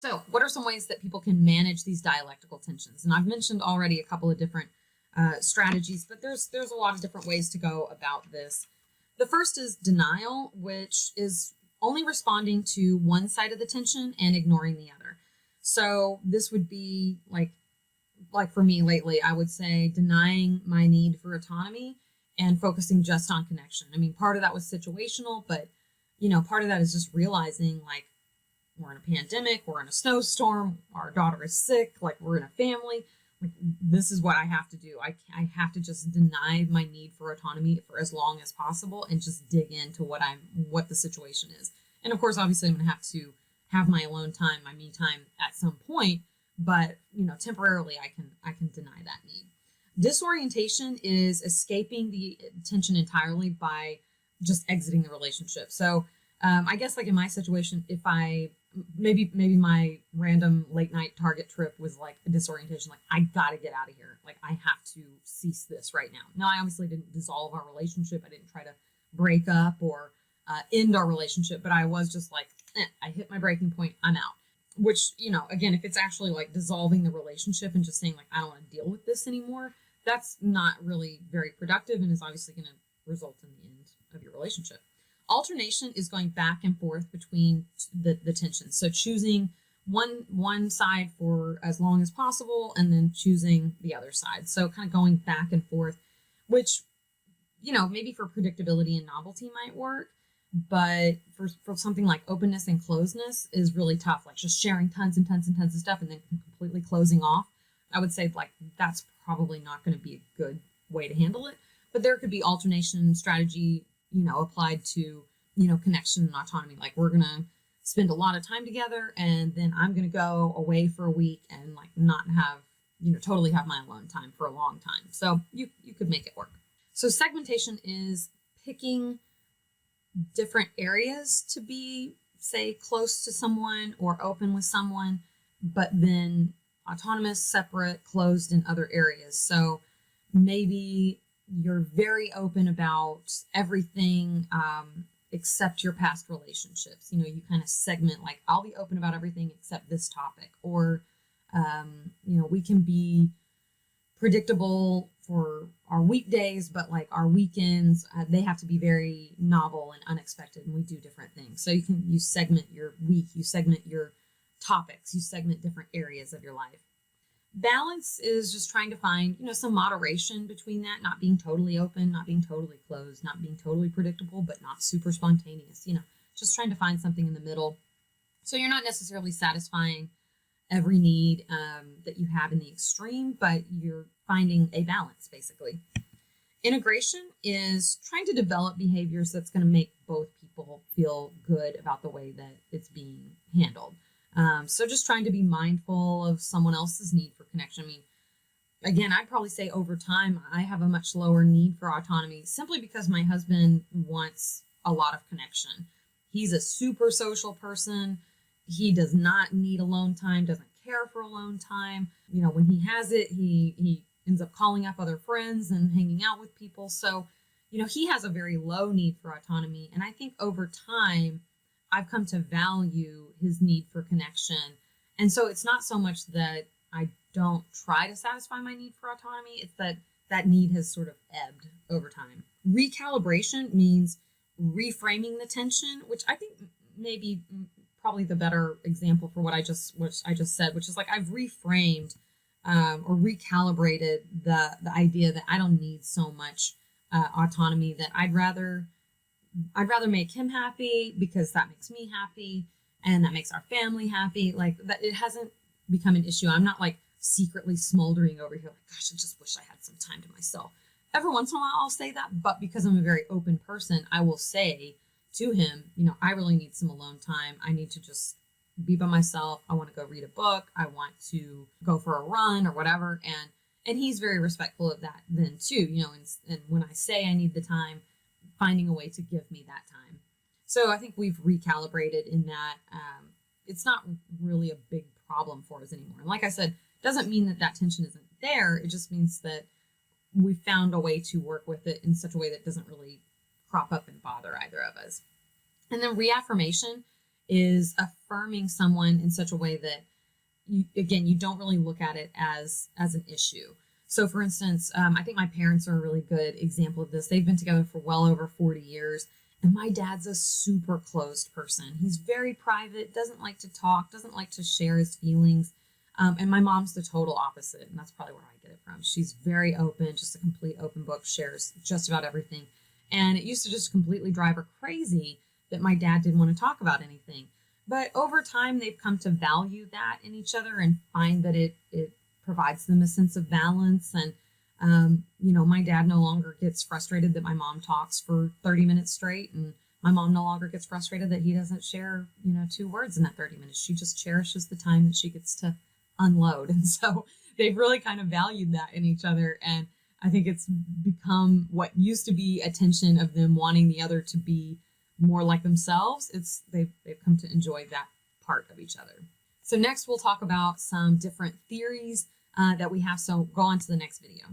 So what are some ways that people can manage these dialectical tensions? And I've mentioned already a couple of different strategies, but there's a lot of different ways to go about this. The first is denial, which is only responding to one side of the tension and ignoring the other. So this would be like for me lately, I would say denying my need for autonomy and focusing just on connection. I mean, part of that was situational, but part of that is just realizing like we're in a pandemic, we're in a snowstorm, our daughter is sick, like we're in a family. Like this is what I have to do. I have to just deny my need for autonomy for as long as possible and just dig into what the situation is. And of course, obviously I'm going to have my alone time, my me time at some point, but temporarily I can deny that need. Disorientation is escaping the tension entirely by just exiting the relationship. So I guess like in my situation, if I maybe my random late night Target trip was like a disorientation, like I gotta get out of here. Like I have to cease this right now. Now I obviously didn't dissolve our relationship. I didn't try to break up or end our relationship, but I was just like, I hit my breaking point. I'm out. Which, again, if it's actually like dissolving the relationship and just saying like, I don't want to deal with this anymore, that's not really very productive and is obviously going to result in the end of your relationship. Alternation is going back and forth between the tensions. So choosing one side for as long as possible and then choosing the other side. So kind of going back and forth, which, maybe for predictability and novelty might work, but for something like openness and closeness is really tough. Like just sharing tons and tons and tons of stuff and then completely closing off. I would say like that's probably not going to be a good way to handle it. But there could be alternation strategy applied to, connection and autonomy. Like we're going to spend a lot of time together and then I'm going to go away for a week and like not have, totally have my alone time for a long time. So you could make it work. So segmentation is picking different areas to be, say, close to someone or open with someone, but then autonomous, separate, closed in other areas. So maybe you're very open about everything except your past relationships. You kind of segment like I'll be open about everything except this topic, or we can be predictable for our weekdays, but like our weekends, they have to be very novel and unexpected, and we do different things. So you segment your week, you segment your topics, you segment different areas of your life. Balance is just trying to find, some moderation between that, not being totally open, not being totally closed, not being totally predictable, but not super spontaneous, just trying to find something in the middle. So you're not necessarily satisfying every need that you have in the extreme, but you're finding a balance, basically. Integration is trying to develop behaviors that's going to make both people feel good about the way that it's being handled. So just trying to be mindful of someone else's need for connection. I mean, again, I'd probably say over time, I have a much lower need for autonomy simply because my husband wants a lot of connection. He's a super social person. He does not need alone time, doesn't care for alone time. When he has it, he ends up calling up other friends and hanging out with people. So, he has a very low need for autonomy. And I think over time, I've come to value his need for connection. And so it's not so much that I don't try to satisfy my need for autonomy. It's that need has sort of ebbed over time. Recalibration means reframing the tension, which I think maybe probably the better example for what I just said, which is like I've reframed or recalibrated the idea that I don't need so much autonomy, that I'd rather make him happy because that makes me happy and that makes our family happy. Like that, it hasn't become an issue. I'm not like secretly smoldering over here like, gosh, I just wish I had some time to myself. Every once in a while I'll say that, but because I'm a very open person, I will say to him, I really need some alone time. I need to just be by myself. I want to go read a book. I want to go for a run or whatever. And he's very respectful of that then too, and when I say I need the time, finding a way to give me that time. So I think we've recalibrated in that it's not really a big problem for us anymore. And like I said, doesn't mean that tension isn't there. It just means that we found a way to work with it in such a way that doesn't really crop up and bother either of us. And then reaffirmation is affirming someone in such a way that you don't really look at it as an issue. So for instance, I think my parents are a really good example of this. They've been together for well over 40 years. And my dad's a super closed person. He's very private, doesn't like to talk, doesn't like to share his feelings. And my mom's the total opposite. And that's probably where I get it from. She's very open, just a complete open book, shares just about everything. And it used to just completely drive her crazy that my dad didn't want to talk about anything. But over time, they've come to value that in each other and find that it provides them a sense of balance. And, my dad no longer gets frustrated that my mom talks for 30 minutes straight. And my mom no longer gets frustrated that he doesn't share, 2 words in that 30 minutes. She just cherishes the time that she gets to unload. And so they've really kind of valued that in each other. And I think it's become what used to be a tension of them wanting the other to be more like themselves. They've come to enjoy that part of each other. So next we'll talk about some different theories that we have. So go on to the next video.